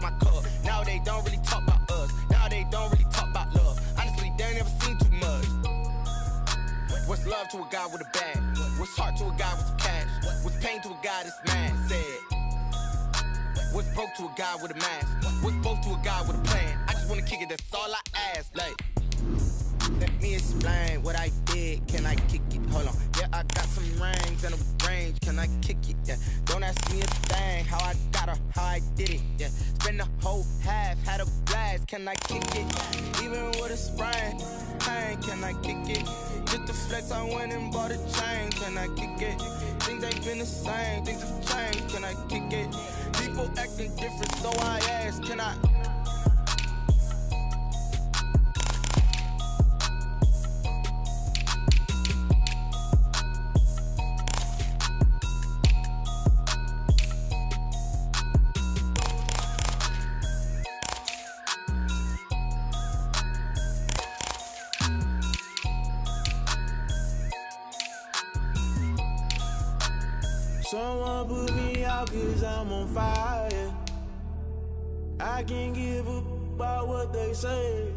my cup. Now they don't really talk about us. Now they don't really talk about love. Honestly, they ain't never seen too much. What's love to a guy with a bag? What's heart to a guy with some cash? What's pain to a guy that's mad? Said. What's broke to a guy with a mask? What's both to a guy with a plan? I just wanna kick it, that's all I ask. Like, let me explain what I did. Can I kick it? Hold on. Yeah, I got some rings and a range. Can I kick it? Yeah. Don't ask me a thing. How I got her, how I did it. Yeah. Spend the whole half, had a blast. Can I kick it? Even with a sprain, pain. Can I kick it? Just the flex, I went and bought a chain. Can I kick it? Things ain't been the same. Things have changed. Can I kick it? People acting different, so I ask. Can I? Someone put me out 'cause I'm on fire. I can't give up about what they say.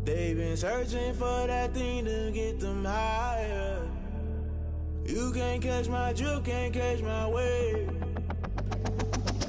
They've been searching for that thing to get them higher. You can't catch my drift, can't catch my wave.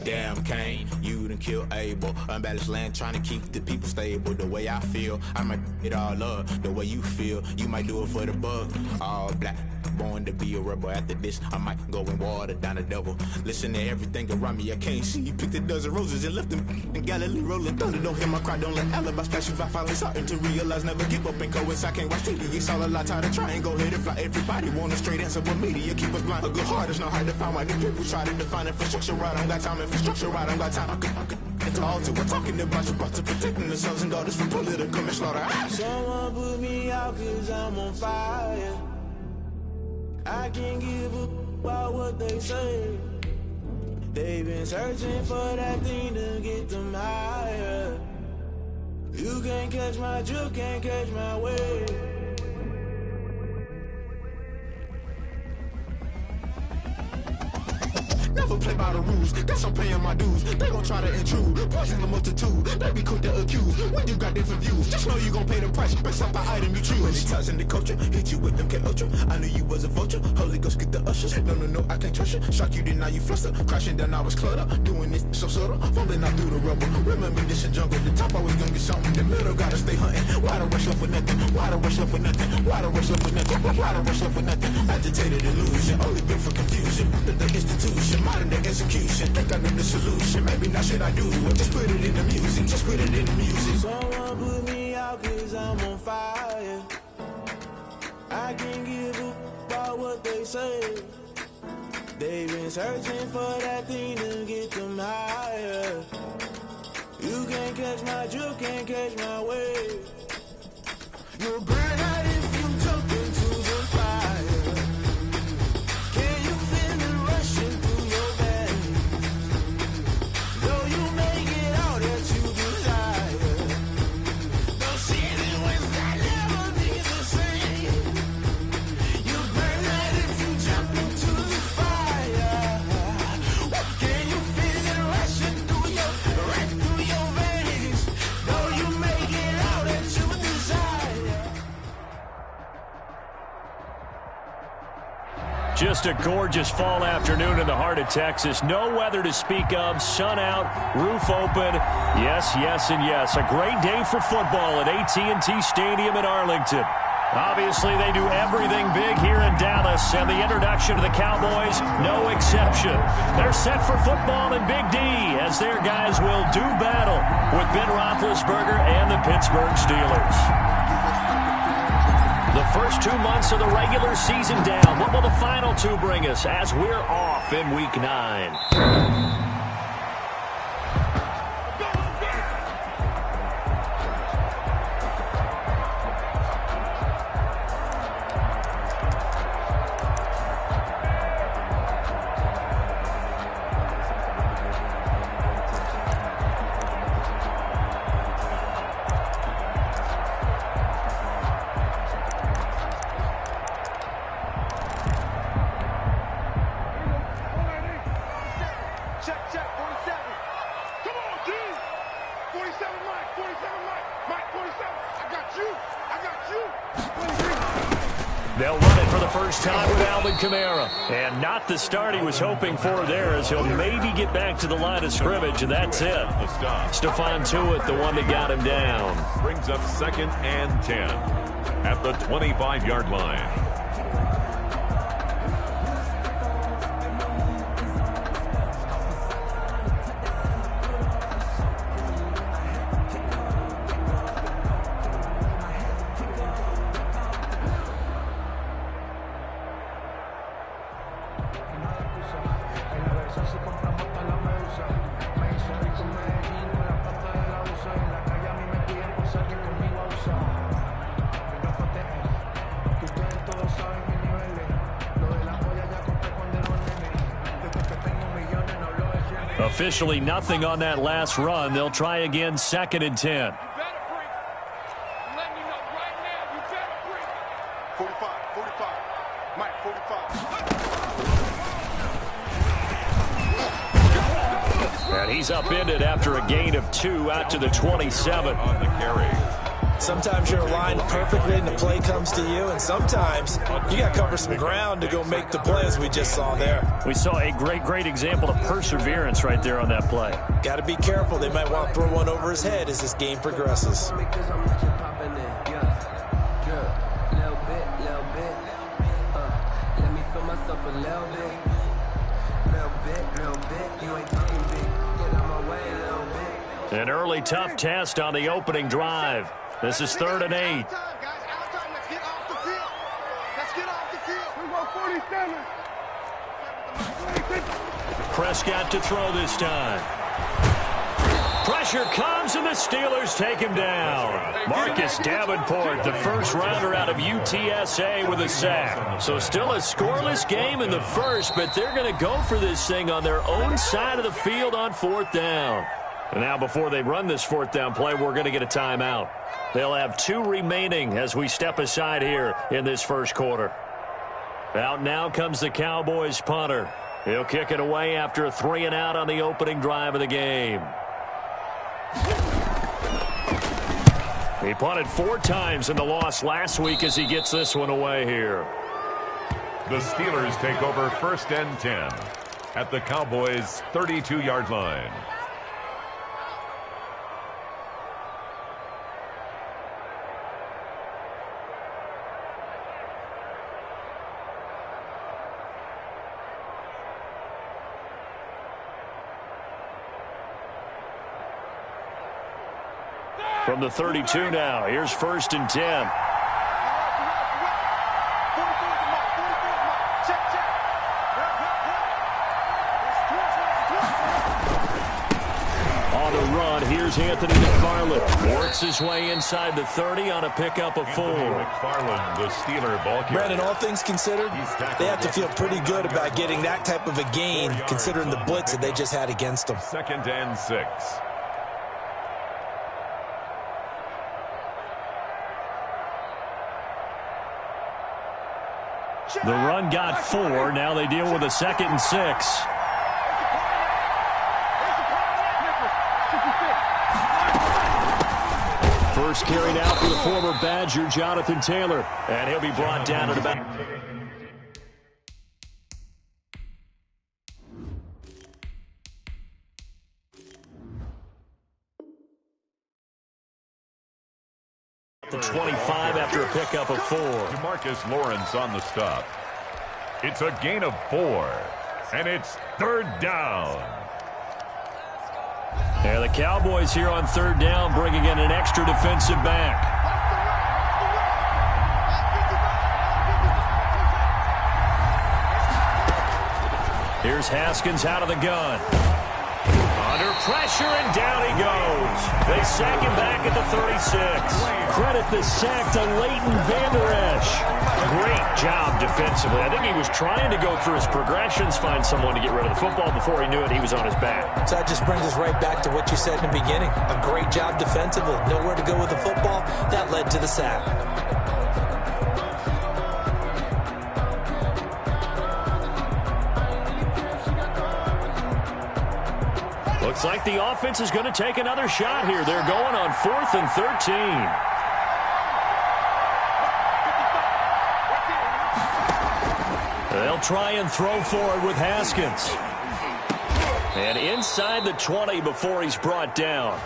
Damn, Kane, you done killed Abel. Unbalanced land, trying to keep the people stable. The way I feel, I might it all up. The way you feel, you might do it for the bug. All black, born to be a rebel. After this, I might go and water down the devil. Listen to everything around me, I can't see. Picked a dozen roses and left them in Galilee rolling thunder. Don't hear my cry, don't let alibis pass you. I finally starting to realize, never give up and coincide. Can't watch TV, it's all a lot. Tired of trying, go ahead and fly. Everybody want a straight answer, but media keep us blind. A good heart is not hard to find. Why the people try to define infrastructure right? I don't got time, infrastructure right, I don't got time. It's all to we're talking about you, about to protecting the sons and daughters from political manslaughter. Someone put me out 'cause I'm on fire. I can't give up about what they say. They've been searching for that thing to get them higher. You can't catch my drift, can't catch my wave. Never play by the rules, guess I'm paying my dues. They gon' try to intrude, poison the multitude. They be quick to accuse when you got different views. Just know you gon' pay the price based off the item you choose. Many times in the culture, hit you with them K-Ultra. I knew you was a vulture, Holy Ghost get the ushers. No, I can't trust you. Shock you, then now you fluster. Crashing down, I was cluttered. Doing this so subtle, fumbling out through the rubble. Remember this in jungle, the top always gonna get something. The middle gotta stay hunting. Why the rush love for nothing? Why the rush love for nothing? Why the rush love for nothing? Why the rush love for nothing? Agitated illusion, only built for confusion. The institution, modern day execution. Think I know the solution. Maybe now should I do it? Just put it in the music. Just put it in the music. Someone put me out 'cause I'm on fire. I can't give up about what they say. They've been searching for that thing to get them higher. You can't catch my drift, can't catch my wave. You'll burn out if you jump into the fire. Can you feel it rushing through your veins? Though you make it all that you desire. No ceiling wins that never be the same. You burn out if you jump into the fire. Can you feel it rushing through your veins? Though you make it all that you desire. Just a gorgeous fall afternoon in the heart of Texas. No weather to speak of. Sun out, roof open. Yes, yes, and yes. A great day for football at AT&T Stadium in Arlington. Obviously, they do everything big here in Dallas, and the introduction to the Cowboys, no exception. They're set for football in Big D as their guys will do battle with Ben Roethlisberger and the Pittsburgh Steelers. The first 2 months of the regular season down. What will the final two bring us as we're off in Week 9? Check. They'll run it for the first time with Alvin Kamara. And not the start he was hoping for there, as he'll maybe get back to the line of scrimmage, and that's it. Stephon Tuitt, the one that got him down. Brings up 2nd and 10 at the 25-yard line. Officially nothing on that last run. They'll try again, 2nd and 10. 45. Mike, 45. And he's upended after a gain of 2 out to the 27. On the carry. Sometimes you're aligned perfectly and the play comes to you, and sometimes you got to cover some ground to go make the play, as we just saw there. We saw a great example of perseverance right there on that play. Got to be careful. They might want to throw one over his head as this game progresses. An early tough test on the opening drive. This is 3rd and 8. Prescott to throw this time. Pressure comes, and the Steelers take him down. Marcus Davenport, the first rounder out of UTSA, with a sack. So still a scoreless game in the first, but they're going to go for this thing on their own side of the field on 4th down. And now before they run this 4th down play, we're going to get a timeout. They'll have 2 remaining as we step aside here in this first quarter. Out now comes the Cowboys punter. He'll kick it away after a 3-and-out on the opening drive of the game. He punted 4 times in the loss last week as he gets this one away here. The Steelers take over 1st and 10 at the Cowboys' 32-yard line. From the 32 now, here's 1st and 10. On the run, here's Anthony McFarland. Works his way inside the 30 on a pickup of 4. McFarland, the Steeler ball carrier. Brandon, all things considered, they have to feel pretty good about getting that type of a gain, considering the blitz that they just had against them. 2nd and 6. The run got 4. Now they deal with a 2nd and 6. First carried out for the former Badger, Jonathan Taylor. And he'll be brought down at about... the 25 after a pickup of 4. DeMarcus Lawrence on the stop. It's a gain of 4, and it's 3rd down. And the Cowboys here on 3rd down, bringing in an extra defensive back. Here's Haskins out of the gun. Under pressure, and down he goes. They sack him back at the 36. Credit the sack to Leighton Vander Esch. Great job defensively. I think he was trying to go through his progressions, find someone to get rid of the football. Before he knew it, he was on his back. So that just brings us right back to what you said in the beginning. A great job defensively. Nowhere to go with the football. That led to the sack. Looks like the offense is going to take another shot here. They're going on 4th and 13. They'll try and throw forward with Haskins. And inside the 20 before he's brought down.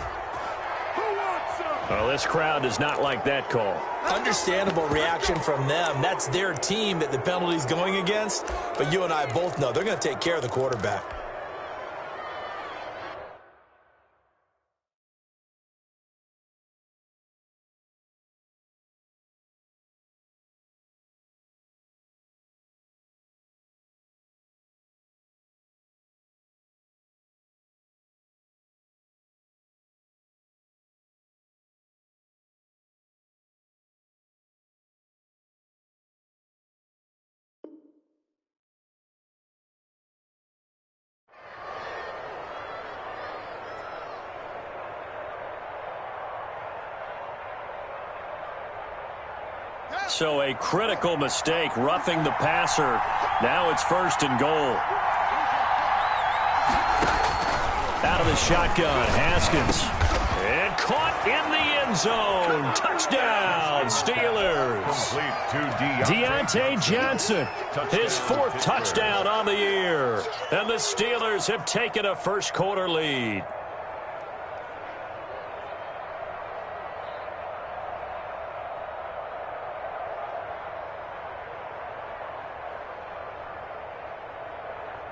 Well, this crowd does not like that call. Understandable reaction from them. That's their team that the penalty's going against. But you and I both know they're going to take care of the quarterback. So a critical mistake, roughing the passer. Now it's 1st and goal. Out of the shotgun, Haskins. And caught in the end zone. Touchdown, Steelers. Deontay Johnson, his 4th touchdown on the year. And the Steelers have taken a first-quarter lead.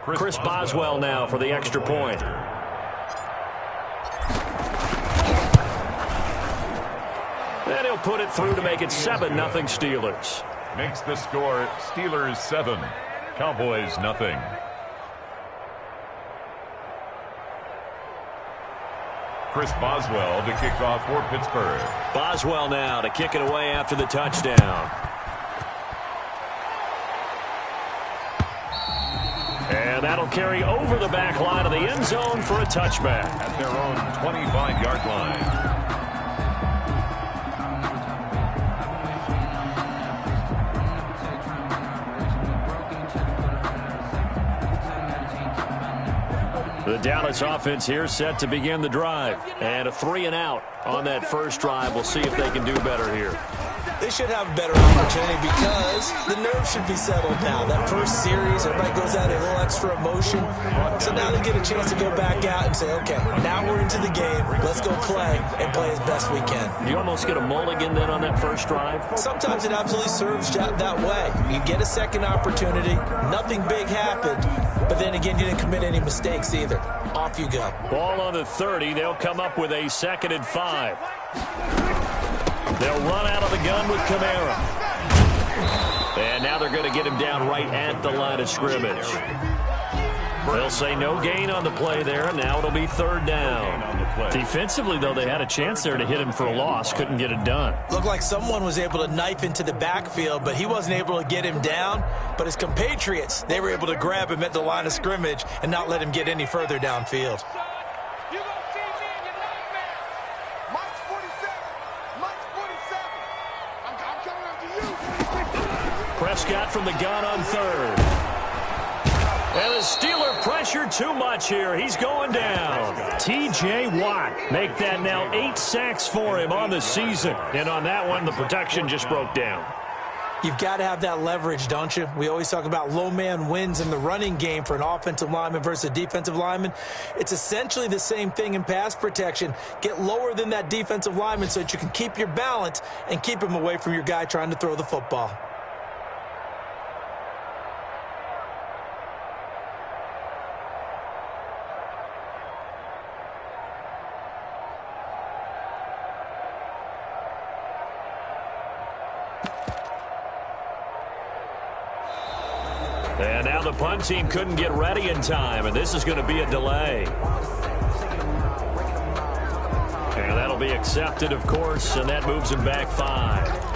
Chris Boswell now for the extra point. And he'll put it through to make it 7-0 Steelers. Makes the score Steelers 7, Cowboys 0. Chris Boswell to kick off for Pittsburgh. Boswell now to kick it away after the touchdown. And that'll carry over the back line of the end zone for a touchback. At their own 25-yard line. The Dallas offense here set to begin the drive. And a 3-and-out on that first drive. We'll see if they can do better here. They should have a better opportunity because the nerves should be settled now. That first series, everybody goes out a little extra emotion. So now they get a chance to go back out and say, okay, now we're into the game. Let's go play and play as best we can. You almost get a mulligan then on that first drive? Sometimes it absolutely serves that way. You get a second opportunity. Nothing big happened. But then again, you didn't commit any mistakes either. Off you go. Ball on the 30. They'll come up with a 2nd and 5. They'll run out of the gun with Kamara. And now they're going to get him down right at the line of scrimmage. They'll say no gain on the play there, and now it'll be 3rd down. Defensively, though, they had a chance there to hit him for a loss. Couldn't get it done. Looked like someone was able to knife into the backfield, but he wasn't able to get him down. But his compatriots, they were able to grab him at the line of scrimmage and not let him get any further downfield. Prescott from the gun on 3rd. And the Steeler pressure too much here. He's going down. T.J. Watt make that now 8 sacks for him on the season. And on that one, the protection just broke down. You've got to have that leverage, don't you? We always talk about low man wins in the running game for an offensive lineman versus a defensive lineman. It's essentially the same thing in pass protection. Get lower than that defensive lineman so that you can keep your balance and keep him away from your guy trying to throw the football. And now the punt team couldn't get ready in time, and this is going to be a delay. And that'll be accepted, of course, and that moves him back 5.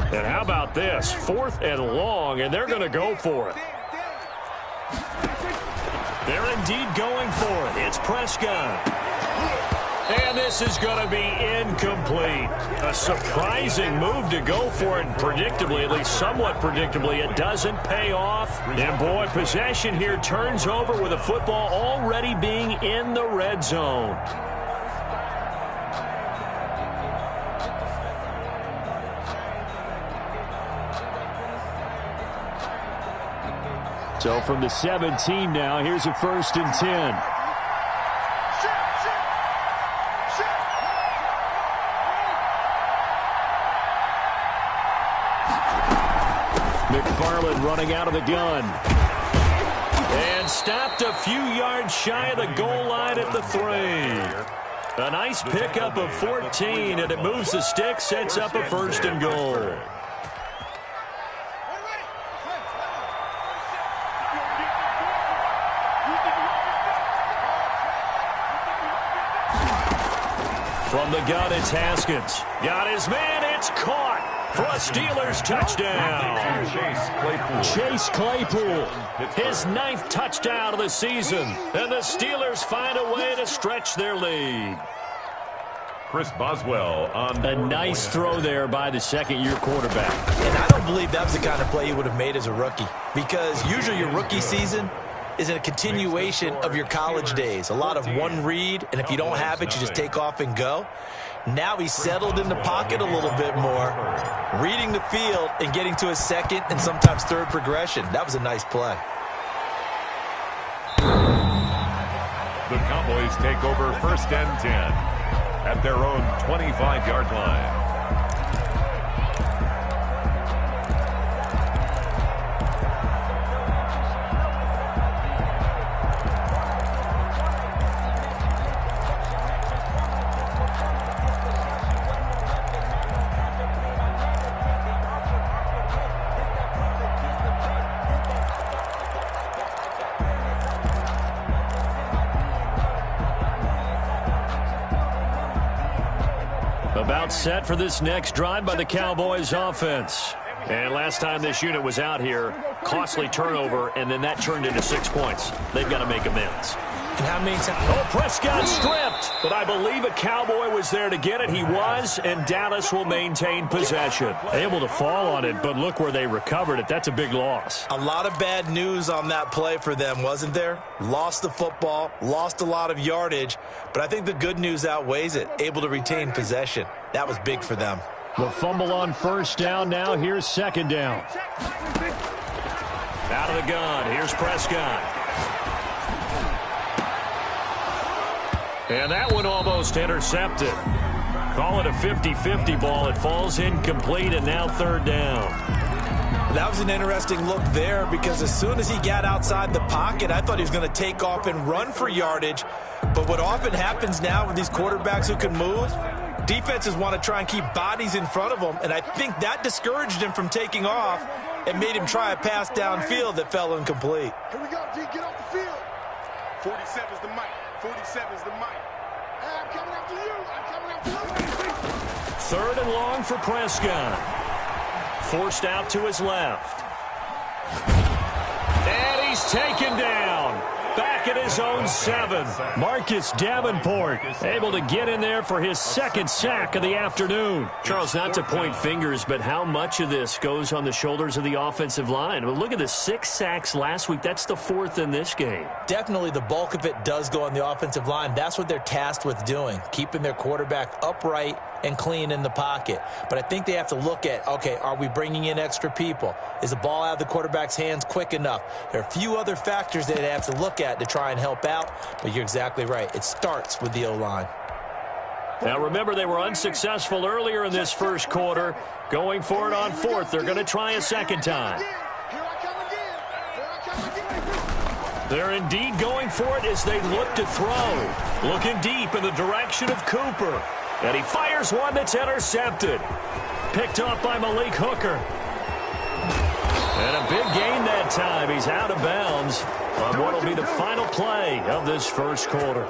And how about this? 4th and long, and they're going to go for it. They're indeed going for it. It's Prescott. And this is going to be incomplete. A surprising move to go for it. Predictably, at least somewhat predictably, it doesn't pay off. And boy, possession here turns over with a football already being in the red zone. So from the 17 now, here's a 1st and 10. McFarland running out of the gun. And stopped a few yards shy of the goal line at the 3. A nice pickup of 14, and it moves the stick, sets up a 1st and goal. From the gun, it's Haskins. Got his man, it's caught for a Steelers touchdown. Chase Claypool, his 9th touchdown of the season. And the Steelers find a way to stretch their lead. Chris Boswell on a nice throw there by the 2nd-year quarterback. And I don't believe that was the kind of play he would have made as a rookie, because usually your rookie season is a continuation of your college days. A lot of one read, and if you don't have it, you just take off and go. Now he's settled in the pocket a little bit more, reading the field and getting to his 2nd and sometimes 3rd progression. That was a nice play. The Cowboys take over 1st and 10 at their own 25-yard line. About set for this next drive by the Cowboys offense. And last time this unit was out here, costly turnover, and then that turned into 6 points. They've got to make amends. And how many times? Oh, Prescott stripped. But I believe a Cowboy was there to get it. He was, and Dallas will maintain possession. Able to fall on it, but look where they recovered it. That's a big loss. A lot of bad news on that play for them, wasn't there? Lost the football, lost a lot of yardage, but I think the good news outweighs it. Able to retain possession. That was big for them. The fumble on 1st down now. Here's 2nd down. Out of the gun. Here's Prescott. And that one almost intercepted. Call it a 50-50 ball. It falls incomplete, and now 3rd down. That was an interesting look there, because as soon as he got outside the pocket, I thought he was going to take off and run for yardage. But what often happens now with these quarterbacks who can move, defenses want to try and keep bodies in front of them, and I think that discouraged him from taking off and made him try a pass downfield that fell incomplete. Here we go, D. Get off the field. 47's the mic. 47's the mic. Hey, I'm coming after you. I'm coming after you. 3rd and long for Prescott. Forced out to his left. And he's taken down. Back at his own 7. Marcus Davenport able to get in there for his 2nd sack of the afternoon. Charles, not to point fingers, but how much of this goes on the shoulders of the offensive line? Well, look at the 6 sacks last week. That's the 4th in this game. Definitely the bulk of it does go on the offensive line. That's what they're tasked with doing, keeping their quarterback upright and clean in the pocket. But I think they have to look at, okay, are we bringing in extra people? Is the ball out of the quarterback's hands quick enough? There are a few other factors that they have to look at to try and help out, but you're exactly right. It starts with the O-line. Now, remember, they were unsuccessful earlier in this 1st quarter. Going for it on 4th. They're going to try a 2nd time. They're indeed going for it as they look to throw. Looking deep in the direction of Cooper. And he fires one that's intercepted. Picked off by Malik Hooker. And a big gain that time. He's out of bounds on what will be the final play of this 1st quarter.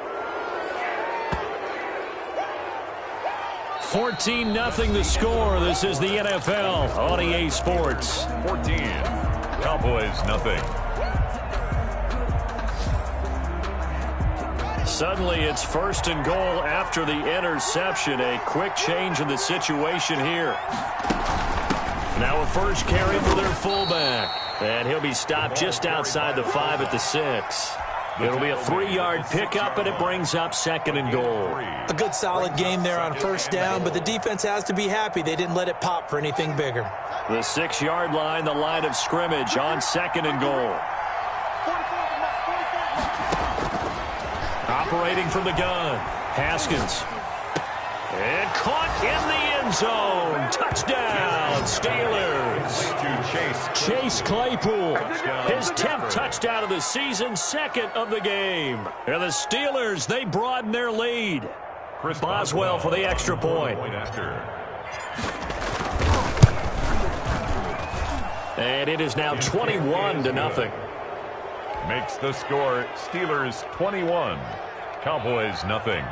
14-0 the score. This is the NFL on EA Sports. 14. Cowboys nothing. Suddenly it's 1st and goal after the interception. A quick change in the situation here. Now a first carry for their fullback. And he'll be stopped just outside the 5 at the 6. It'll be a 3-yard pickup, and it brings up 2nd and goal. A good solid game there on 1st down, but the defense has to be happy they didn't let it pop for anything bigger. The 6-yard line, the line of scrimmage on 2nd and goal. Operating from the gun, Haskins. And caught in the end zone. Touchdown, Steelers. Chase Claypool, his 10th touchdown of the season, 2nd of the game. And the Steelers, they broaden their lead. Boswell for the extra point. And it is now 21-0. Makes the score Steelers 21, Cowboys nothing.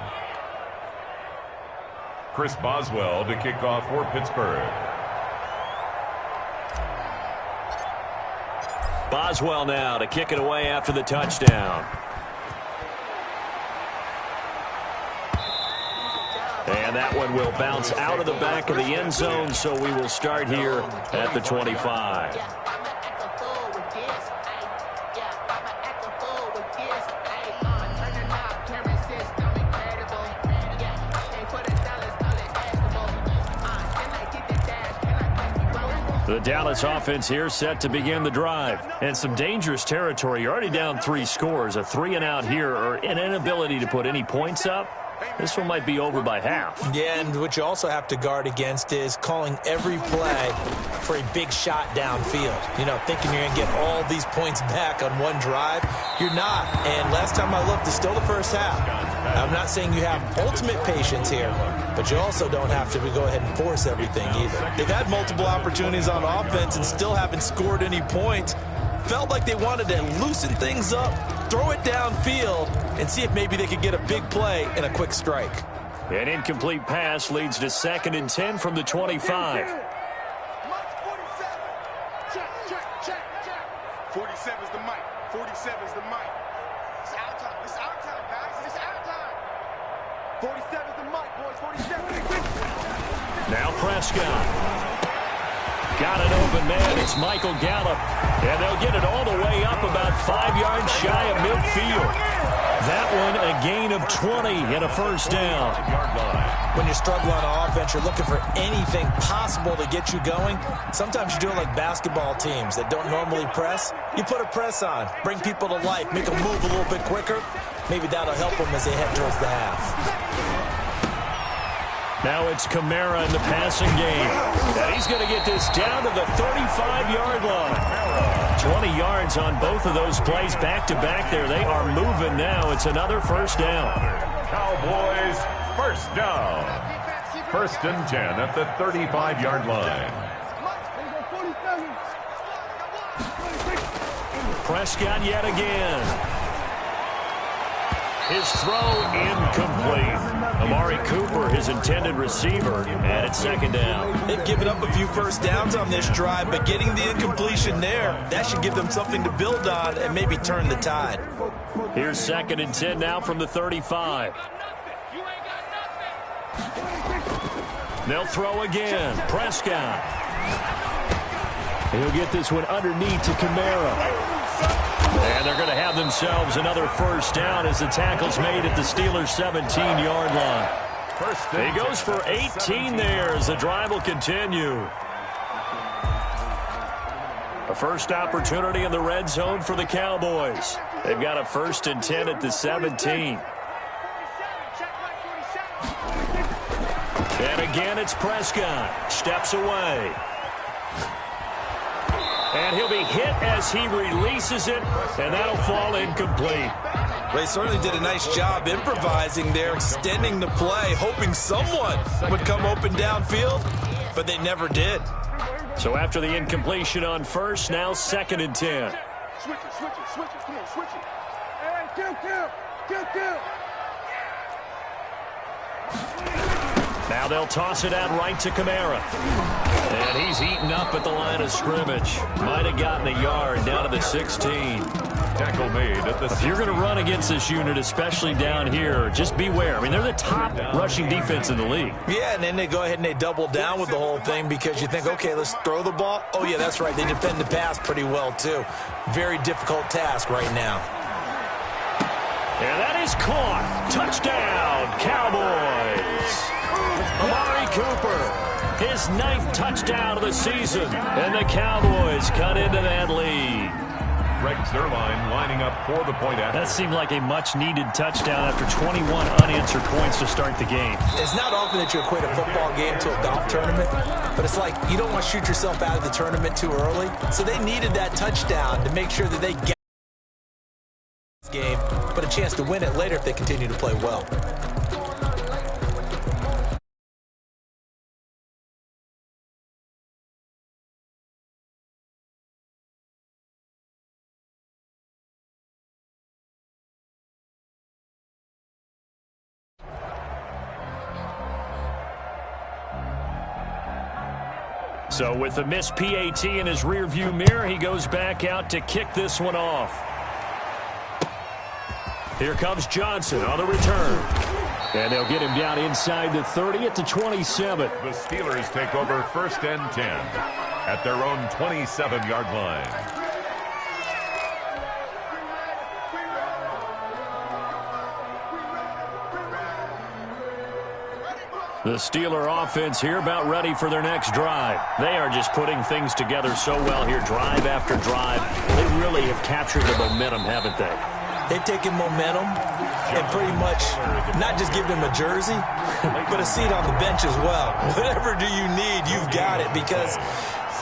Chris Boswell to kick off for Pittsburgh. Boswell now to kick it away after the touchdown. And that one will bounce out of the back of the end zone, so we will start here at the 25. The Dallas offense here set to begin the drive. And some dangerous territory. You're already down 3 scores. A 3-and-out here, or an inability to put any points up. This one might be over by half. Yeah, and what you also have to guard against is calling every play for a big shot downfield. You know, thinking you're going to get all these points back on one drive. You're not. And last time I looked, it's still the first half. I'm not saying you have ultimate patience here, but you also don't have to go ahead and force everything either. They've had multiple opportunities on offense and still haven't scored any points. Felt like they wanted to loosen things up, throw it downfield, and see if maybe they could get a big play and a quick strike. An incomplete pass leads to 2nd and 10 from the 25. 47's the mic. 47's the mic. It's our time. It's our time, guys. It's our time. 47's the mic, boys. 47. Now Prescott. Got an open man. It's Michael Gallup. And they'll get it all the way up about 5 yards shy of midfield. That one a gain of 20 and a first down. When you're struggling on offense, you're looking for anything possible to get you going. Sometimes you do it like basketball teams that don't normally press. You put a press on, bring people to life, make them move a little bit quicker. Maybe that'll help them as they head towards the half. Now it's Kamara in the passing game. And he's going to get this down to the 35-yard line. 20 yards on both of those plays back-to-back there. They are moving now. It's another first down. Cowboys first down. 1st and 10 at the 35-yard line. Prescott yet again. His throw incomplete. Amari Cooper, his intended receiver, and it's 2nd down. They've given up a few first downs on this drive, but getting the incompletion there, that should give them something to build on and maybe turn the tide. Here's 2nd and 10 now from the 35. They'll throw again. Prescott. He'll get this one underneath to Kamara. And they're going to have themselves another first down as the tackle's made at the Steelers' 17-yard line. He goes for 18 there as the drive will continue. A first opportunity in the red zone for the Cowboys. They've got a 1st and 10 at the 17. And again, it's Prescott. Steps away. And he'll be hit as he releases it, and that'll fall incomplete. They certainly did a nice job improvising there, extending the play, hoping someone would come open downfield, but they never did. So after the incompletion on first, now 2nd and 10. Switch it, switch it, switch it. Come on, switch it. Hey, kill. Now they'll toss it out right to Kamara. And he's eaten up at the line of scrimmage. Might have gotten a yard down to the 16. Tackle made at the 16. If you're going to run against this unit, especially down here, just beware. I mean, they're the top rushing defense in the league. Yeah, and then they go ahead and they double down with the whole thing because you think, okay, let's throw the ball. Oh, yeah, that's right. They defend the pass pretty well, too. Very difficult task right now. And that is caught. Touchdown, Cowboys. Amari Cooper, his 9th touchdown of the season. And the Cowboys cut into that lead. Greg Zuerlein lining up for the point after. That seemed like a much-needed touchdown after 21 unanswered points to start the game. It's not often that you equate a football game to a golf tournament, but it's like you don't want to shoot yourself out of the tournament too early. So they needed that touchdown to make sure that they get this game, but a chance to win it later if they continue to play well. So with the missed PAT in his rearview mirror, he goes back out to kick this one off. Here comes Johnson on the return. And they'll get him down inside the 30 at the 27. The Steelers take over 1st and 10 at their own 27-yard line. The Steeler offense here about ready for their next drive. They are just putting things together so well here, drive after drive. They really have captured the momentum, haven't they? They've taken momentum and pretty much not just give them a jersey, but a seat on the bench as well. Whatever do you need, you've got it, because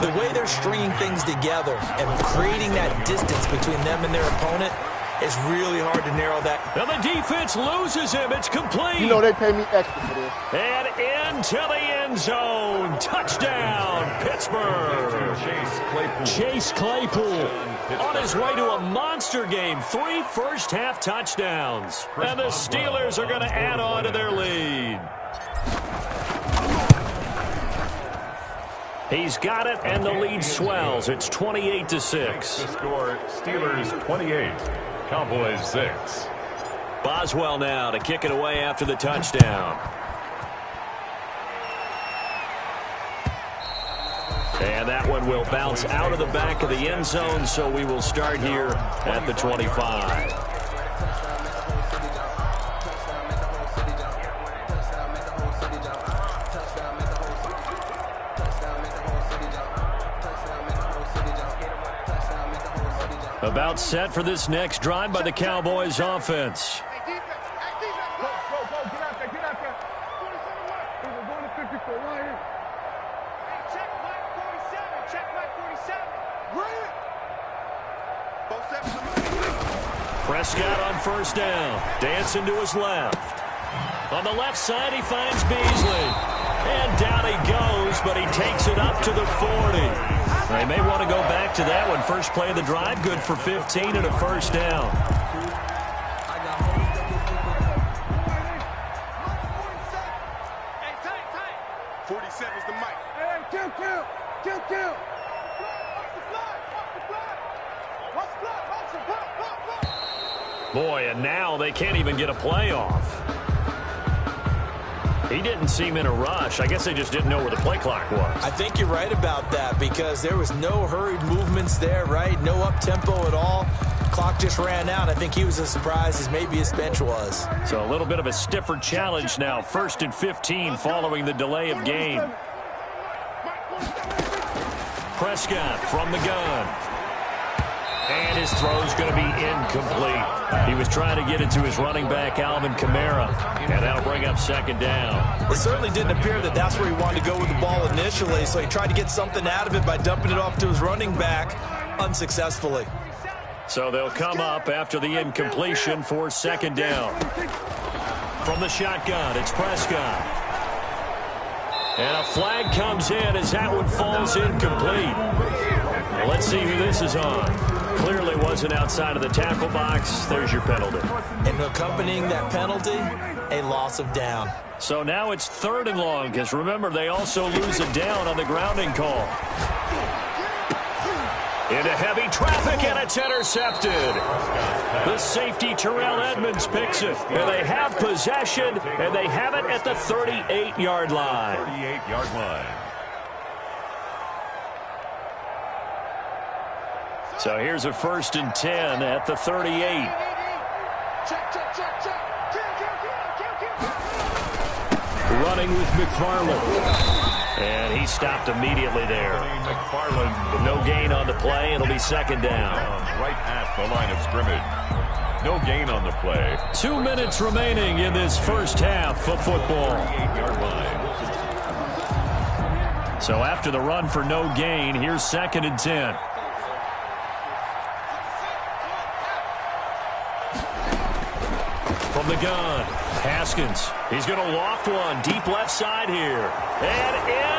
the way they're stringing things together and creating that distance between them and their opponent, it's really hard to narrow that. And the defense loses him. It's complete. You know they pay me extra for this. And into the end zone. Touchdown, Pittsburgh. Chase Claypool on his way to a monster game. 3 first-half touchdowns. And the Steelers are going to add on to their lead. He's got it, and the lead swells. It's 28-6. The score, Steelers 28, Cowboys 6. Boswell now to kick it away after the touchdown. And that one will bounce out of the back of the end zone, so we will start here at the 25. About set for this next drive by the Cowboys offense. Prescott on first down. Dancing to his left. On the left side, he finds Beasley. And down he goes, but he takes it up to the 40. They may want to go back to that one. First play of the drive, good for 15 and a first down. Boy, and now they can't even get a play off. He didn't seem in a rush. I guess they just didn't know where the play clock was. I think you're right about that because there was no hurried movements there, right? No up-tempo at all. Clock just ran out. I think he was as surprised as maybe his bench was. So a little bit of a stiffer challenge now. 1st and 15 following the delay of game. Prescott from the gun. And his throw's going to be incomplete. He was trying to get it to his running back, Alvin Kamara, and that'll bring up second down. It certainly didn't appear that that's where he wanted to go with the ball initially, so he tried to get something out of it by dumping it off to his running back unsuccessfully. So they'll come up after the incompletion for second down. From the shotgun, it's Prescott. And a flag comes in as that one falls incomplete. Well, let's see who this is on. Clearly wasn't outside of the tackle box. There's your penalty. And accompanying that penalty, a loss of down. So now it's 3rd and long, because remember, they also lose a down on the grounding call. Into heavy traffic, and it's intercepted. The safety, Terrell Edmonds, picks it. And they have possession, and they have it at the 38-yard line. 38-yard line. So here's a 1st and 10 at the 38. Running with McFarland. And he stopped immediately there. McFarland. No gain on the play. It'll be 2nd down. Right at the line of scrimmage. No gain on the play. 2 minutes remaining in this first half of football. 38-yard line. So after the run for no gain, here's 2nd and 10. From the gun, Haskins. He's going to loft one deep left side here. And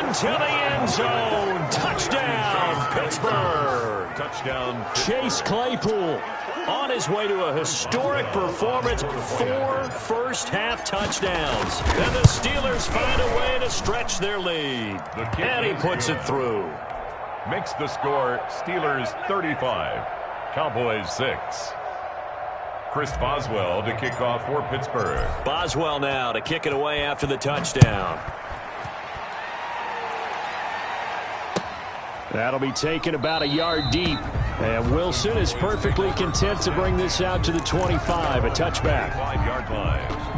into the end zone. Touchdown, Pittsburgh. Touchdown. Chase Claypool on his way to a historic performance. 4 first-half touchdowns. And the Steelers find a way to stretch their lead. And he puts it through. Makes the score Steelers 35, Cowboys 6. Chris Boswell to kick off for Pittsburgh. Boswell now to kick it away after the touchdown. That'll be taken about a yard deep. And Wilson is perfectly content to bring this out to the 25, a touchback. 5-yard line.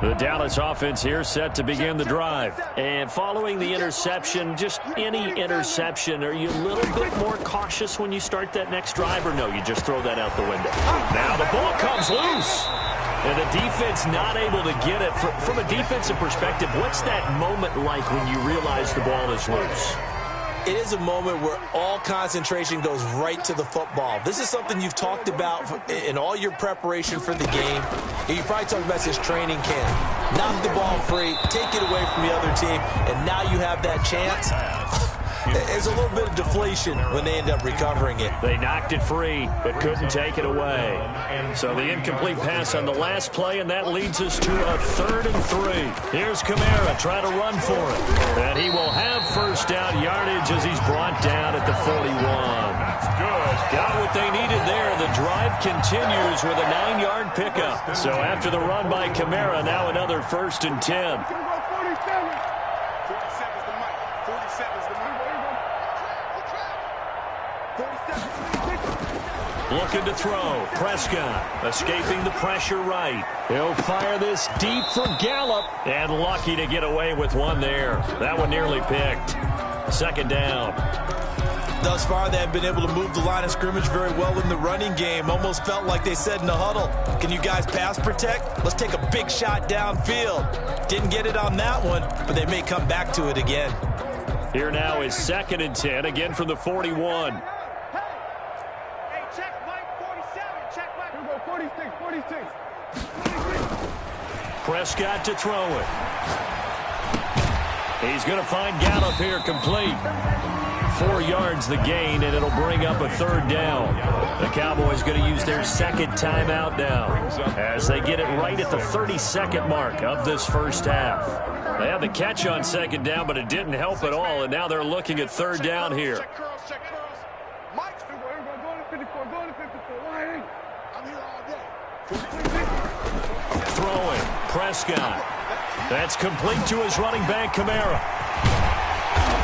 The Dallas offense here set to begin the drive. And following the interception, just any interception, are you a little bit more cautious when you start that next drive, or no, you just throw that out the window? Now the ball comes loose. And the defense not able to get it. From a defensive perspective, what's that moment like when you realize the ball is loose? It is a moment where all concentration goes right to the football. This is something you've talked about in all your preparation for the game. You probably talked about this training camp. Knock the ball free, take it away from the other team, and now you have that chance. There's a little bit of deflation when they end up recovering it. They knocked it free, but couldn't take it away. So the incomplete pass on the last play, and that leads us to a 3rd and 3. Here's Kamara trying to run for it. And he will have first down yardage as he's brought down at the 41. That's good. Got what they needed there. The drive continues with a 9-yard pickup. So after the run by Kamara, now another 1st and 10. Looking to throw. Prescott escaping the pressure right. He'll fire this deep for Gallup. And lucky to get away with one there. That one nearly picked. 2nd down. Thus far, they have been able to move the line of scrimmage very well in the running game. Almost felt like they said in the huddle, can you guys pass protect? Let's take a big shot downfield. Didn't get it on that one, but they may come back to it again. Here now is 2nd and 10, again from the 41. Prescott to throw it. He's going to find Gallup here complete. 4 yards the gain, and it'll bring up a 3rd down. The Cowboys going to use their 2nd timeout now as they get it right at the 32nd mark of this first half. They had the catch on 2nd down, but it didn't help at all, and now they're looking at 3rd down here. Throwing, Prescott. That's complete to his running back, Kamara.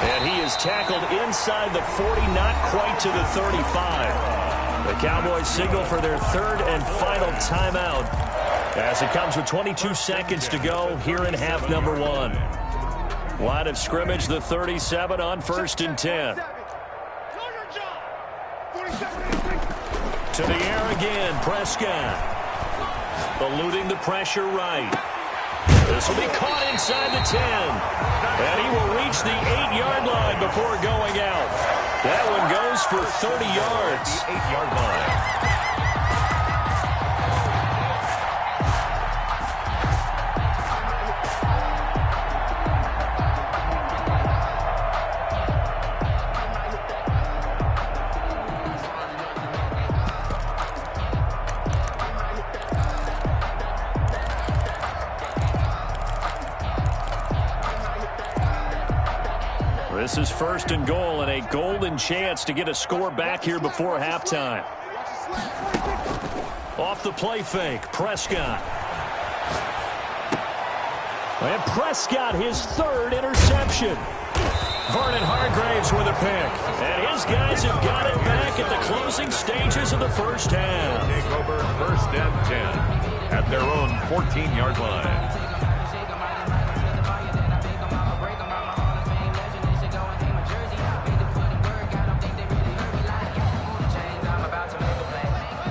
And he is tackled inside the 40, not quite to the 35. The Cowboys signal for their 3rd and final timeout as it comes with 22 seconds to go here in half number 1. Line of scrimmage, the 37 on 1st and 10. To the air again, Prescott. Eluding the pressure right. This will be caught inside the 10. And he will reach the 8-yard line before going out. That one goes for 30 yards. 8-yard line. This is 1st and goal and a golden chance to get a score back here before halftime. Off the play fake, Prescott. And Prescott, his 3rd interception. Vernon Hargraves with a pick. And his guys have got it back at the closing stages of the first half. Take over 1st and 10 at their own 14-yard line.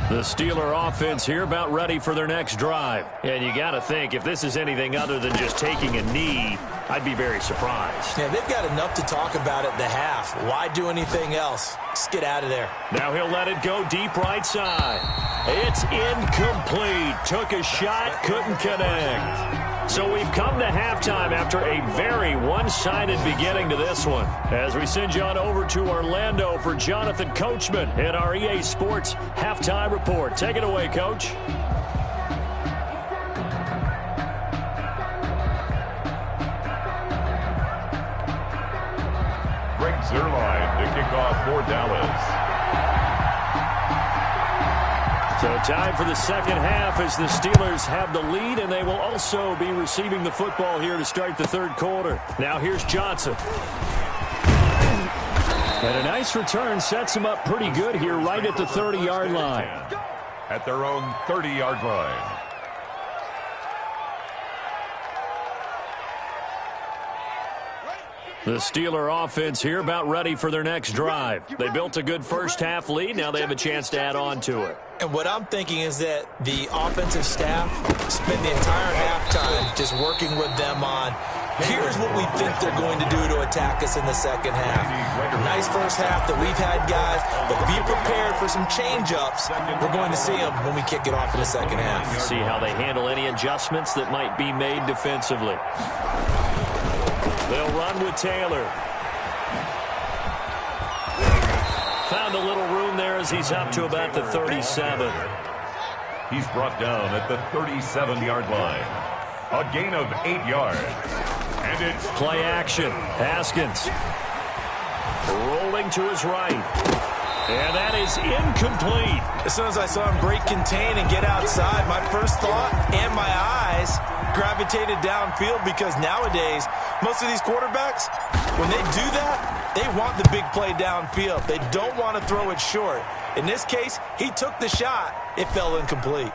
The Steeler offense here about ready for their next drive. And you got to think, if this is anything other than just taking a knee, I'd be very surprised. Yeah, they've got enough to talk about at the half. Why do anything else? Just get out of there. Now he'll let it go deep right side. It's incomplete. Took a shot, couldn't connect. So we've come to halftime after a very one-sided beginning to this one. As we send you on over to Orlando for Jonathan Coachman in our EA Sports Halftime Report. Take it away, Coach. Greg Zuerlein to kick off for Dallas. So time for the second half as the Steelers have the lead, and they will also be receiving the football here to start the 3rd quarter. Now here's Johnson. And a nice return sets him up pretty good here right at the 30-yard line. At their own 30-yard line. The Steeler offense here about ready for their next drive. They built a good first half lead. Now they have a chance to add on to it. And what I'm thinking is that the offensive staff spend the entire halftime just working with them on, here's what we think they're going to do to attack us in the second half. Nice first half that we've had, guys, but be prepared for some change-ups. We're going to see them when we kick it off in the second half. See how they handle any adjustments that might be made defensively. They'll run with Taylor. Found a little room there as he's up to about the 37. He's brought down at the 37-yard line. A gain of 8 yards. And it's play action. Haskins rolling to his right. And that is incomplete. As soon as I saw him break contain and get outside, my first thought and my eyes gravitated downfield, because nowadays, most of these quarterbacks, when they do that, they want the big play downfield. They don't want to throw it short. In this case, he took the shot. It fell incomplete.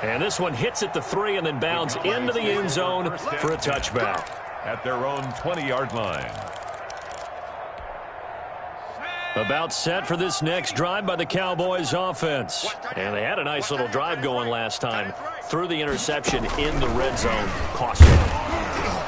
And this one hits at the 3 and then bounds into the end zone for a touchback. At their own 20-yard line. About set for this next drive by the Cowboys offense. And they had a nice little drive going last time. Threw the interception in the red zone. Cost them.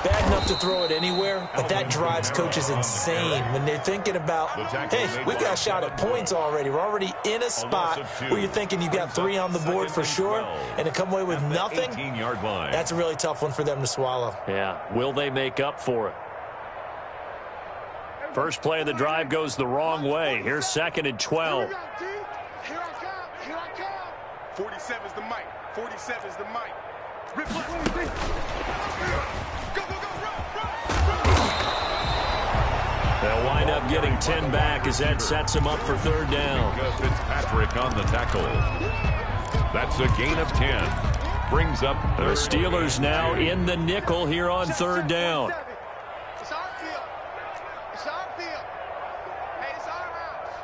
Bad enough to throw it anywhere, but that drives coaches insane when they're thinking about, hey, we got a shot at points already. We're already in a spot where you're thinking you got 3 on the board for sure, and to come away with nothing, that's a really tough one for them to swallow. Yeah, will they make up for it? First play of the drive goes the wrong way. Here's 2nd and 12. Here I come. 47's the mic. 47's the mic. Rip, go, run. They'll wind up getting 10 back as that sets him up for 3rd down. Fitzpatrick on the tackle. That's a gain of 10. Brings up the Steelers now in the nickel here on 3rd down. It's our field. It's our field. Hey, it's our house.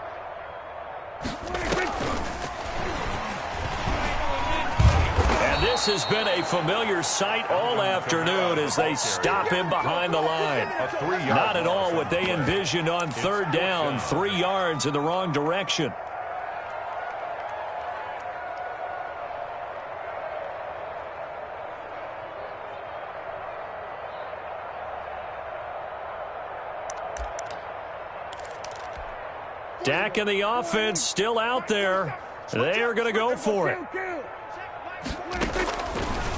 And this has been a familiar sight all afternoon as they stop him behind the line. Not at all what they envisioned on 3rd down. 3 yards in the wrong direction. Dak and the offense still out there. They are going to go for it.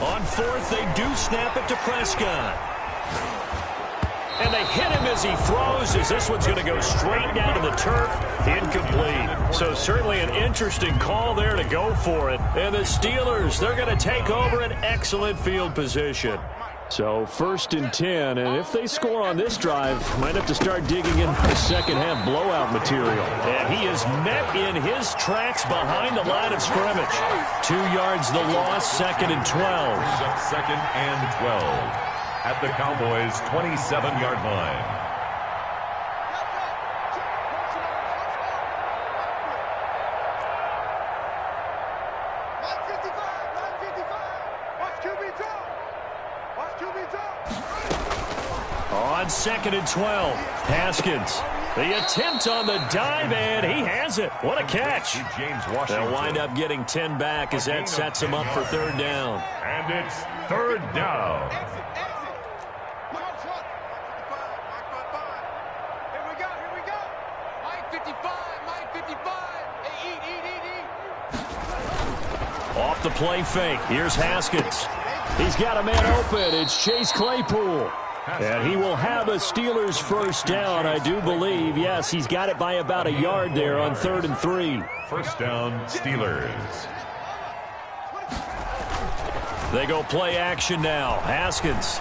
On 4th, they do snap it to Prescott. And they hit him as he throws, as this one's going to go straight down to the turf. Incomplete. So certainly an interesting call there to go for it. And the Steelers, they're going to take over an excellent field position. So 1st and 10, and if they score on this drive, might have to start digging in the second-half blowout material. And he is met in his tracks behind the line of scrimmage. 2 yards the loss, 2nd and 12. 2nd and 12 at the Cowboys' 27-yard line. On 2nd and 12, Haskins. The attempt on the dive, and he has it. What a catch. They'll wind up getting 10 back as that sets him up for 3rd down. And it's 3rd down. Here we go. Mike 55. Eat. Off the play fake. Here's Haskins. He's got a man open. It's Chase Claypool. And he will have a Steelers 1st down, I do believe. Yes, he's got it by about a yard there on 3rd and 3. 1st down, Steelers. They go play action now. Haskins.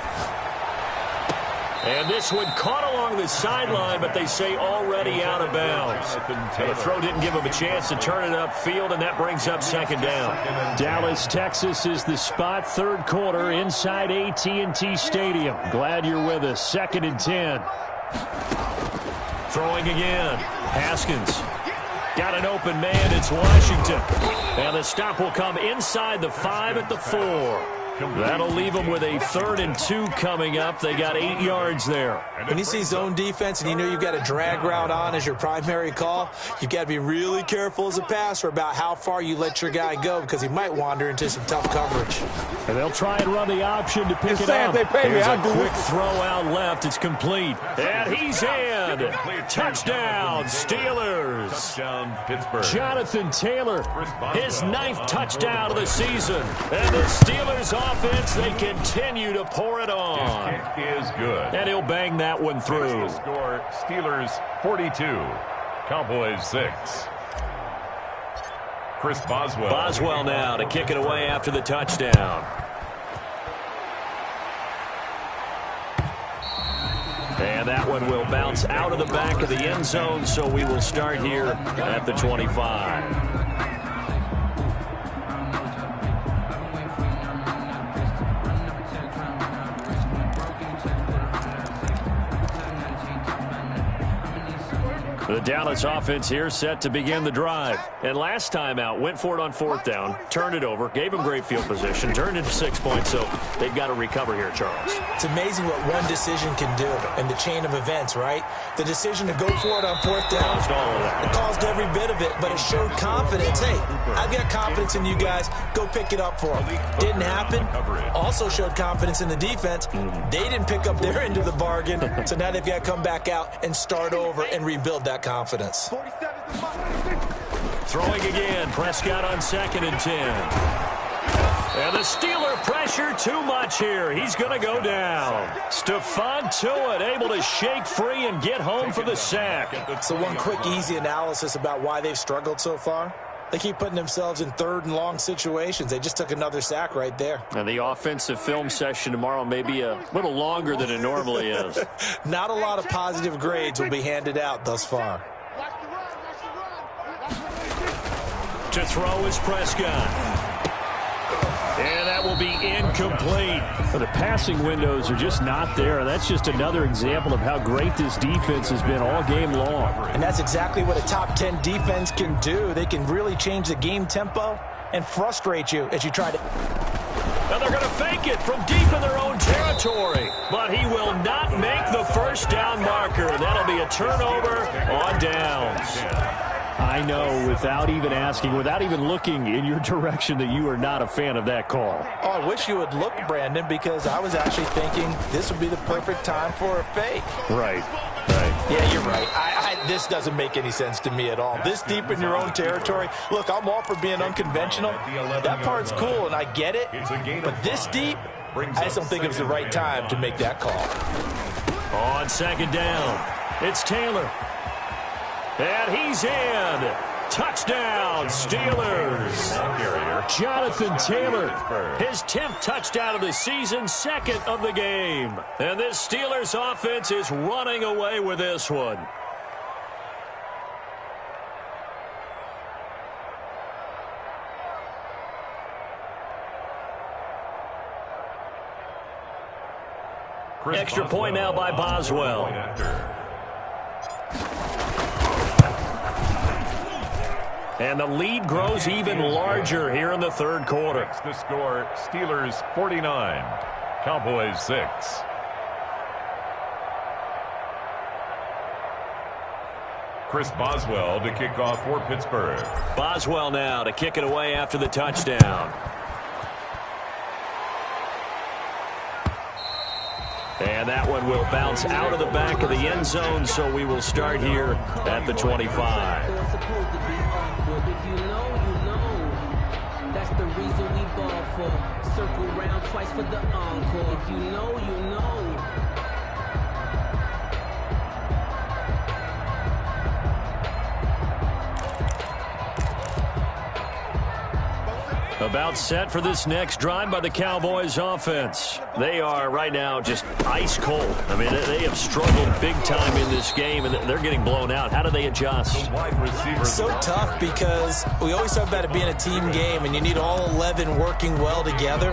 And this one caught along the sideline, but they say already out of bounds. And the throw didn't give him a chance to turn it upfield, and that brings up 2nd down. Dallas, Texas is the spot. 3rd quarter inside AT&T Stadium. Glad you're with us. 2nd and 10. Throwing again. Haskins. Got an open man. It's Washington. And the stop will come inside the 5 at the 4. That'll leave them with a 3rd and 2 coming up. They got 8 yards there. When you see zone defense and you know you've got a drag route on as your primary call, you've got to be really careful as a passer about how far you let your guy go because he might wander into some tough coverage. And they'll try and run the option to pick it up. Here's a quick throw out left. It's complete. And he's in. Touchdown, Steelers. Touchdown, Pittsburgh. Jonathan Taylor, his 9th touchdown of the season. And the Steelers offense, they continue to pour it on. His kick is good. And he'll bang that one through. The score, Steelers 42, Cowboys 6. Chris Boswell. Boswell now to kick it away after the touchdown. And that one will bounce out of the back of the end zone, so we will start here at the 25. The Dallas offense here set to begin the drive. And last time out, went for it on 4th down, turned it over, gave them great field position, turned it to 6 points, so they've got to recover here, Charles. It's amazing what one decision can do in the chain of events, right? The decision to go for it on 4th down, caused all of that. It caused every bit of it, but it showed confidence. Hey, I've got confidence in you guys. Go pick it up for them. Didn't happen. Also showed confidence in the defense. They didn't pick up their end of the bargain, so now they've got to come back out and start over and rebuild that confidence. Throwing again. Prescott on 2nd and 10. And the Steeler pressure too much here. He's going to go down. Stephon Tuitt able to shake free and get home for the sack. So one quick, easy analysis about why they've struggled so far. They keep putting themselves in 3rd and long situations. They just took another sack right there. And the offensive film session tomorrow may be a little longer than it normally is. Not a lot of positive grades will be handed out thus far. To throw is Prescott. And that will be incomplete. The passing windows are just not there. That's just another example of how great this defense has been all game long. And that's exactly what a top 10 defense can do. They can really change the game tempo and frustrate you as you try to... And they're going to fake it from deep in their own territory. But he will not make the 1st down marker. That'll be a turnover on downs. I know, without even asking, without even looking in your direction, that you are not a fan of that call. Oh, I wish you would look, Brandon, because I was actually thinking this would be the perfect time for a fake. Right. Yeah, you're right. This doesn't make any sense to me at all. This deep in your own territory. Look, I'm all for being unconventional. That part's cool, and I get it. But this deep, I just don't think it was the right time to make that call. On 2nd down, it's Taylor. And he's in. touchdown, Steelers. Jonathan Taylor, his 10th touchdown of the season, second of the game. And this Steelers offense is running away with this one. Extra point now by Boswell. And the lead grows even larger here in the third quarter. Makes the score Steelers 49, Cowboys 6. Chris Boswell to kick off for Pittsburgh. Boswell now to kick it away after the touchdown. And that one will bounce out of the back of the end zone, so we will start here at the 25. If you know, you know. That's the reason we ball for. Circle round twice for the encore. If you know, you know. About set for this next drive by the Cowboys offense. They are right now just ice cold. I mean, they have struggled big time in this game, and they're getting blown out. How do they adjust? So tough because we always talk about it being a team game, and you need all 11 working well together.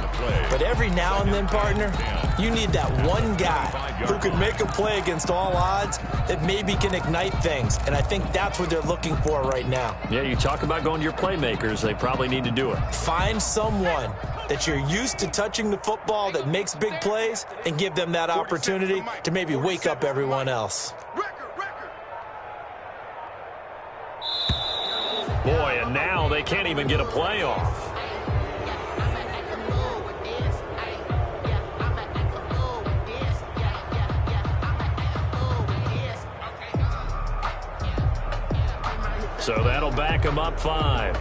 But every now and then, partner, you need that one guy who can make a play against all odds that maybe can ignite things. And I think that's what they're looking for right now. Yeah, you talk about going to your playmakers. They probably need to do it. Find someone that you're used to touching the football that makes big plays and give them that opportunity to maybe wake up everyone else. Boy, and now they can't even get a play off. So that'll back them up 5.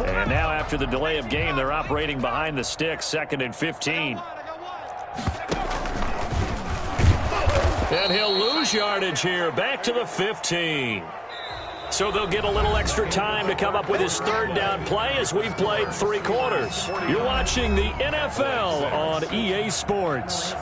And now after the delay of game, they're operating behind the sticks, 2nd and 15. And he'll lose yardage here, back to the 15. So they'll get a little extra time to come up with his 3rd down play as we've played 3 quarters. You're watching the NFL on EA Sports.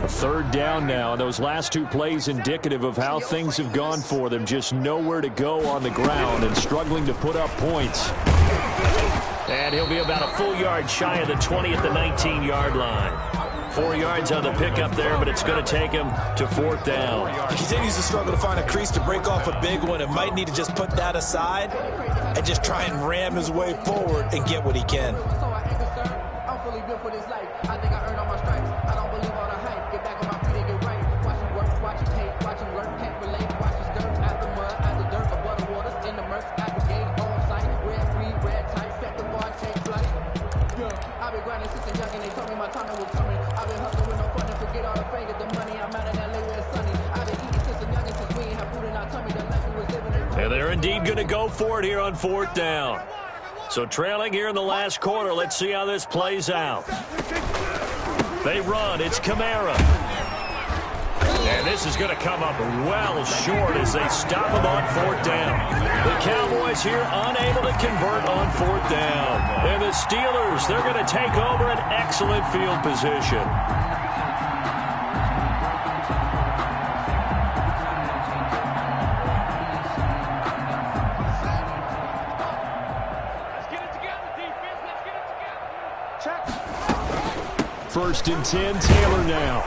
Third down now, and those last 2 plays indicative of how things have gone for them. Just nowhere to go on the ground and struggling to put up points. And he'll be about a full yard shy of the 20 at the 19-yard line. 4 yards on the pickup there, but it's going to take him to 4th down. He continues to struggle to find a crease to break off a big one, and might need to just put that aside and just try and ram his way forward and get what he can. I'm fully built for this life. I think I earned all my stripes. I don't believe all the hype. Get back on my feet and get right. Watch him work, watch him hate, watch him learn, can't relate. Watch him skirt out the mud, out the dirt, above the waters, in the murks, out the gate, on sight. Red, green, red, tight, set the bar, take flight. Yeah, I've been grinding since a young and they told me my time was coming. I've been hustling with no fun and forget all the fame, get the money. I'm out in LA where it's sunny. I've been eating since a young and since we ain't have food in our tummy. The life we was living in. And they're indeed going to go for it here on 4th down. So trailing here in the last quarter. Let's see how this plays out. They run. It's Kamara. And this is going to come up well short as they stop him on 4th down. The Cowboys here unable to convert on 4th down. And the Steelers, they're going to take over an excellent field position. First and 10, Taylor now.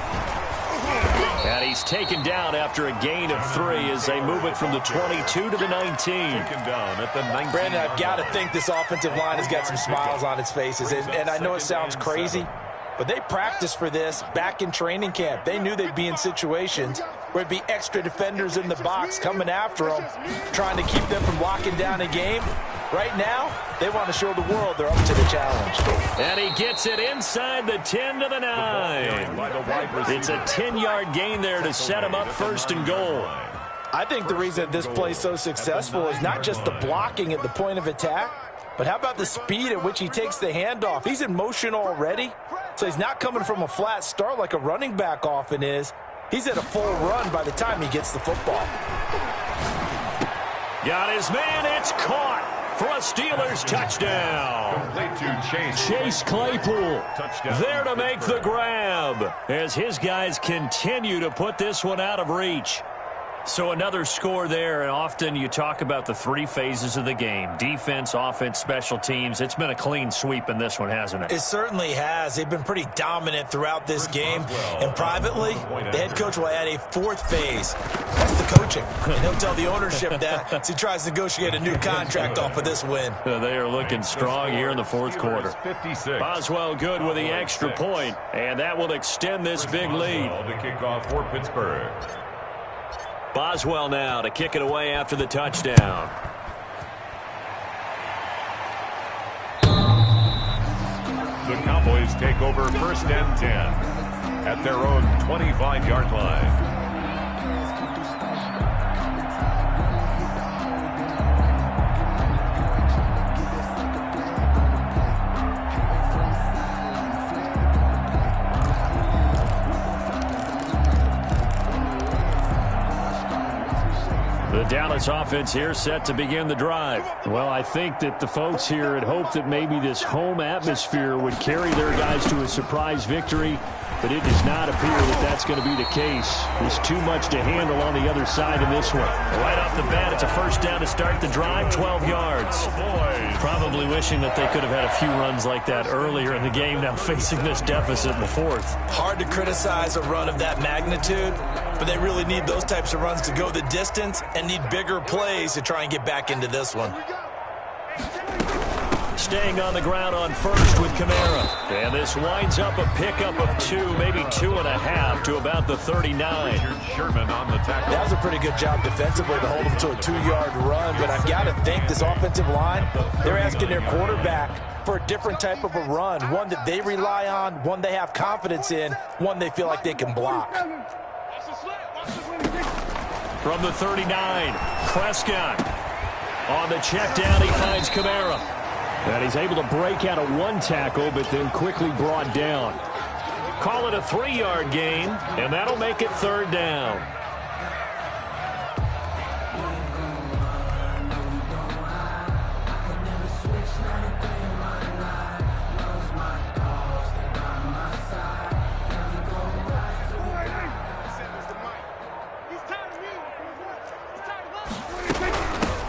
And he's taken down after a gain of 3 as they move it from the 22 to the 19. Taken down at the 19. Brandon, I've got to think this offensive line has got some smiles on its faces. And I know it sounds crazy, but they practiced for this back in training camp. They knew they'd be in situations where it'd be extra defenders in the box coming after them, trying to keep them from locking down a game. Right now, they want to show the world they're up to the challenge. And he gets it inside the 10 to the 9. It's a 10-yard gain there to set him up first and goal. I think the reason this play is so successful is not just the blocking at the point of attack, but how about the speed at which he takes the handoff? He's in motion already, so he's not coming from a flat start like a running back often is. He's at a full run by the time he gets the football. Got his man. It's caught for a Steelers touchdown. Chase Claypool there to make the grab as his guys continue to put this one out of reach. So another score there, and often you talk about the three phases of the game: defense, offense, special teams. It's been a clean sweep in this one, hasn't it? It certainly has. They've been pretty dominant throughout this game. And privately, the head coach will add a fourth phase. That's the coaching. And he'll tell the ownership that as he tries to negotiate a new contract off of this win. They are looking strong here in the fourth quarter. Boswell good with the extra point, and that will extend this big lead. To kick off for Pittsburgh. Boswell now to kick it away after the touchdown. The Cowboys take over first and 10 at their own 25-yard line. The Dallas offense here set to begin the drive. Well, I think that the folks here had hoped that maybe this home atmosphere would carry their guys to a surprise victory, but it does not appear that that's going to be the case. There's too much to handle on the other side in this one. Right off the bat, it's a first down to start the drive, 12 yards. Probably wishing that they could have had a few runs like that earlier in the game, now facing this deficit in the fourth. Hard to criticize a run of that magnitude, but they really need those types of runs to go the distance and need bigger plays to try and get back into this one. Staying on the ground on first with Kamara. And this winds up a pickup of 2, maybe 2.5 to about the 39. Sherman on the tackle. That was a pretty good job defensively to hold him to a 2-yard run, but I've got to think this offensive line, they're asking their quarterback for a different type of a run, one that they rely on, one they have confidence in, one they feel like they can block. From the 39, Prescott. On the check down, he finds Kamara. And he's able to break out of one tackle, but then quickly brought down. Call it a 3-yard gain, and that'll make it third down.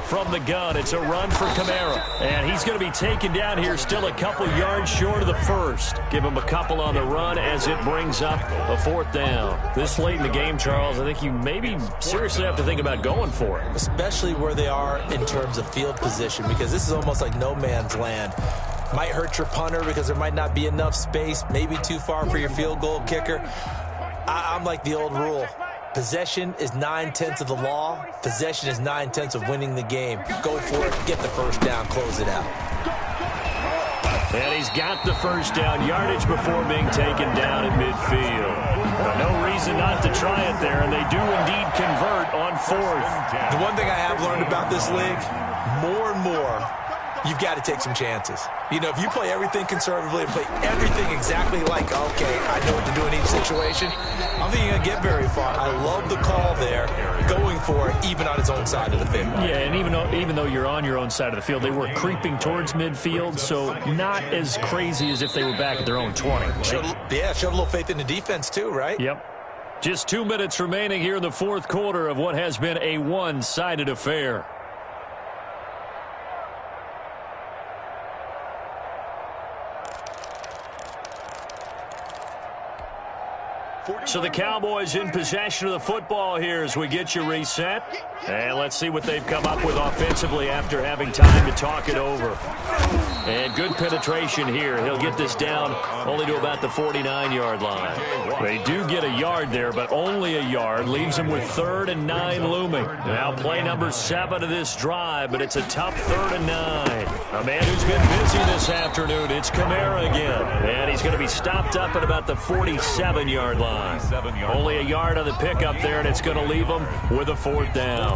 From the gun, it's a run for Kamara. And he's going to be taken down here still a couple yards short of the first. Give him a couple on the run as it brings up a fourth down. This late in the game, Charles, I think you maybe seriously have to think about going for it. Especially where they are in terms of field position, because this is almost like no man's land. Might hurt your punter because there might not be enough space, maybe too far for your field goal kicker. I'm like the old rule. Possession is 9/10 of the law. Possession is 9/10 of winning the game. Go for it, get the first down, close it out. And he's got the first down yardage before being taken down at midfield. No reason not to try it there, and they do indeed convert on fourth. The one thing I have learned about this league, more and more, you've got to take some chances. You know, if you play everything conservatively and play everything exactly like, okay, I know what to do in each situation, I don't think you're going to get very far. I love the call there, going for it, even on his own side of the field. Yeah, and even though you're on your own side of the field, they were creeping towards midfield, so not as crazy as if they were back at their own 20. Right? Showed a little faith in the defense too, right? Yep. Just 2 minutes remaining here in the fourth quarter of what has been a one-sided affair. So the Cowboys in possession of the football here as we get you reset. And let's see what they've come up with offensively after having time to talk it over. And good penetration here. He'll get this down only to about the 49-yard line. They do get a yard there, but only a yard. Leaves them with 3rd and 9 looming. Now play number 7 of this drive, but it's a tough 3rd and 9. A man who's been busy this afternoon, it's Kamara again. And he's going to be stopped up at about the 47-yard line. Only a yard on the pickup there, and it's going to leave them with a 4th down.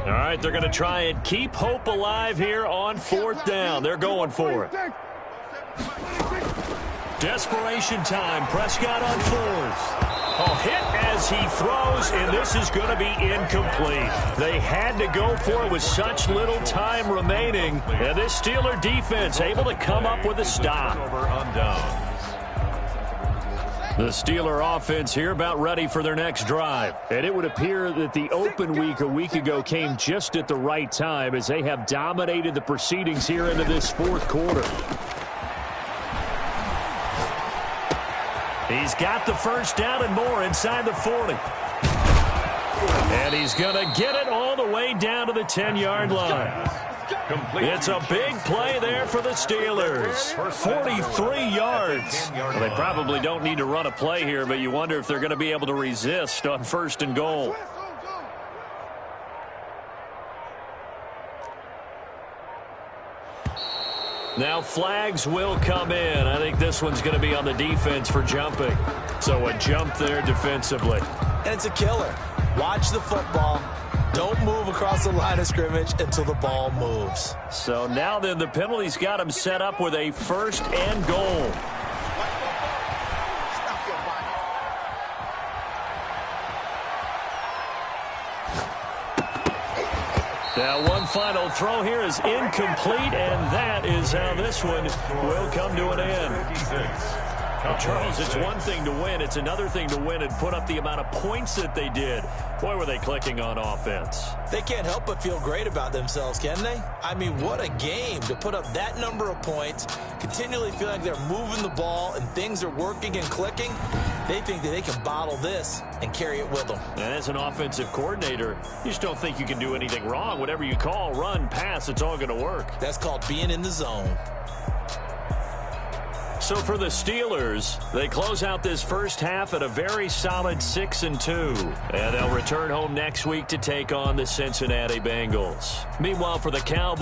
All right, they're going to try and keep hope alive here on 4th down. They're going for it. Desperation time. Prescott on 4th. A hit as he throws, and this is going to be incomplete. They had to go for it with such little time remaining. And this Steeler defense able to come up with a stop. The Steeler offense here about ready for their next drive. And it would appear that the open week a week ago came just at the right time as they have dominated the proceedings here into this 4th quarter. He's got the 1st down and more inside the 40. And he's going to get it all the way down to the 10-yard line. It's a big play there for the Steelers. 43 yards. Well, they probably don't need to run a play here, but you wonder if they're going to be able to resist on 1st and goal. Now flags will come in. I think this one's going to be on the defense for jumping. So a jump there defensively. And it's a killer. Watch the football. Don't move across the line of scrimmage until the ball moves. So now then the penalty's got him set up with a 1st and goal. Now one final throw here is incomplete, and that is how this one will come to an end. Charles, it's one thing to win. It's another thing to win and put up the amount of points that they did. Boy, were they clicking on offense. They can't help but feel great about themselves, can they? I mean, what a game to put up that number of points, continually feel like they're moving the ball and things are working and clicking. They think that they can bottle this and carry it with them. And as an offensive coordinator, you just don't think you can do anything wrong. Whatever you call, run, pass, it's all going to work. That's called being in the zone. So for the Steelers, they close out this first half at a very solid 6-2. And they'll return home next week to take on the Cincinnati Bengals. Meanwhile, for the Cowboys,